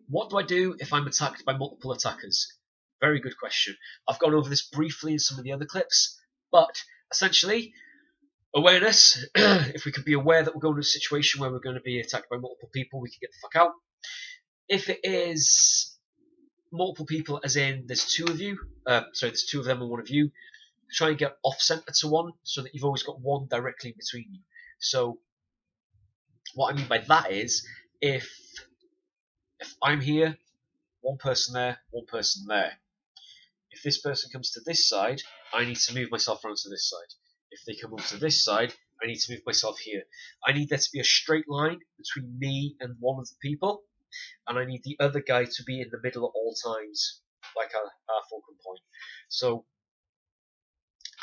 What do I do if I'm attacked by multiple attackers? Very good question. I've gone over this briefly in some of the other clips, but essentially, awareness. If we can be aware that we're going to a situation where we're going to be attacked by multiple people, we can get the fuck out. If it is multiple people, as in there's two of you, there's two of them and one of you, try and get off center to one so that you've always got one directly in between you. So what I mean by that is if I'm here, one person there, one person there. If this person comes to this side, I need to move myself around to this side. If they come over to this side, I need to move myself here. I need there to be a straight line between me and one of the people, and I need the other guy to be in the middle at all times, like our fulcrum point. So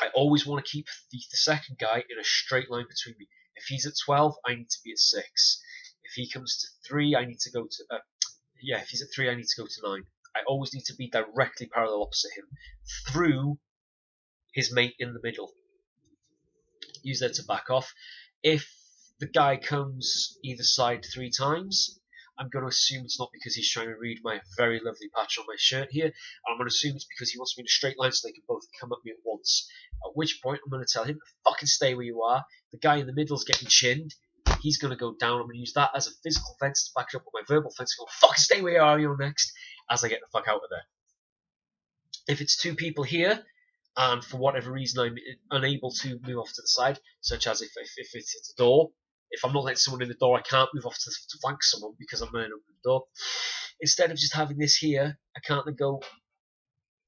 I always want to keep the second guy in a straight line between me. If he's at 12, I need to be at 6. If he comes to 3, I need to go to... if he's at 3, I need to go to 9. I always need to be directly parallel opposite him, through his mate in the middle. Use that to back off. If the guy comes either side 3 times, I'm going to assume it's not because he's trying to read my very lovely patch on my shirt here. I'm going to assume it's because he wants me in a straight line so they can both come at me at once. At which point I'm going to tell him, fucking stay where you are. The guy in the middle's getting chinned. He's going to go down. I'm going to use that as a physical fence to back it up with my verbal fence. Go, fucking stay where you are, you're next, as I get the fuck out of there. If it's 2 people here, and for whatever reason I'm unable to move off to the side, such as if it's a door, if I'm not letting someone in the door, I can't move off to flank someone because I'm going to open the door. Instead of just having this here, I can't then go,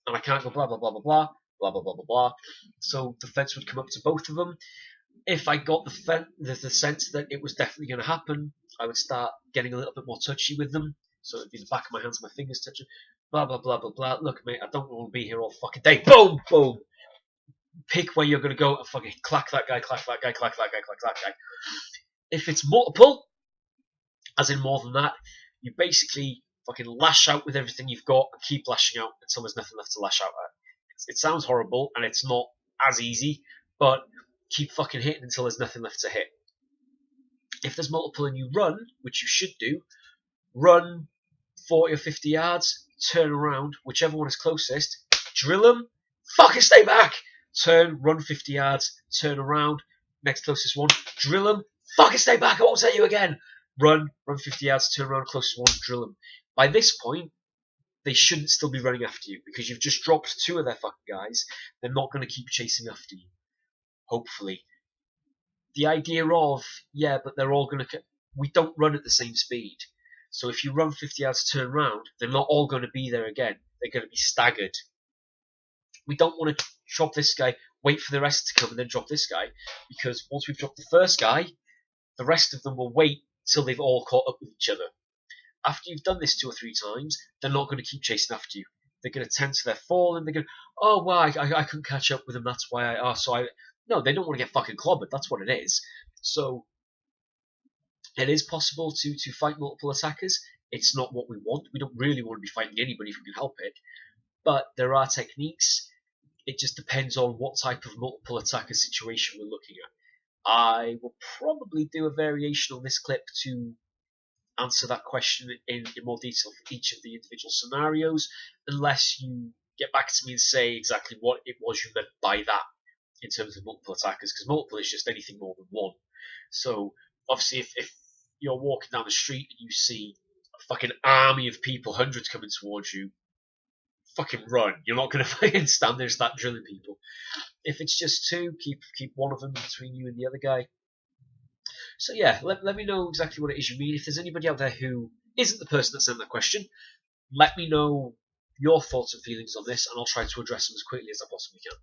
and I can't go blah, blah, blah, blah, blah, blah, blah, blah, blah, blah. So the fence would come up to both of them. If I got the sense that it was definitely going to happen, I would start getting a little bit more touchy with them. So it'd be the back of my hands and my fingers touching. Blah, blah, blah, blah, blah. Look, mate, I don't want to be here all fucking day. Boom, boom. Pick where you're going to go and fucking clack that guy, clack that guy, clack that guy, clack that guy. If it's multiple, as in more than that, you basically fucking lash out with everything you've got and keep lashing out until there's nothing left to lash out at. It sounds horrible and it's not as easy, but keep fucking hitting until there's nothing left to hit. If there's multiple and you run, which you should do, run 40 or 50 yards, turn around, whichever one is closest, drill them, fucking stay back, turn, run 50 yards, turn around, next closest one, drill them, fucking stay back, I won't tell you again, run 50 yards, turn around, closest one, drill them. By this point, they shouldn't still be running after you, because you've just dropped 2 of their fucking guys, they're not going to keep chasing after you. Hopefully. The idea of, yeah, but they're all going to... We don't run at the same speed. So if you run 50 yards, turn around, they're not all going to be there again. They're going to be staggered. We don't want to drop this guy, wait for the rest to come, and then drop this guy. Because once we've dropped the first guy, the rest of them will wait till they've all caught up with each other. After you've done this 2 or 3 times, they're not going to keep chasing after you. They're going to tend to their fall, and they're going, oh, well, I couldn't catch up with them, that's why No, they don't want to get fucking clobbered, that's what it is. So, it is possible to fight multiple attackers. It's not what we want. We don't really want to be fighting anybody if we can help it. But there are techniques. It just depends on what type of multiple attacker situation we're looking at. I will probably do a variation on this clip to answer that question in more detail for each of the individual scenarios, unless you get back to me and say exactly what it was you meant by that in terms of multiple attackers, because multiple is just anything more than one. So obviously if you're walking down the street and you see a fucking army of people, hundreds coming towards you, fucking run. You're not going to fucking stand there and start drilling people. If it's just 2, keep one of them between you and the other guy. So yeah, let me know exactly what it is you mean. If there's anybody out there who isn't the person that sent that question, let me know your thoughts and feelings on this, and I'll try to address them as quickly as I possibly can.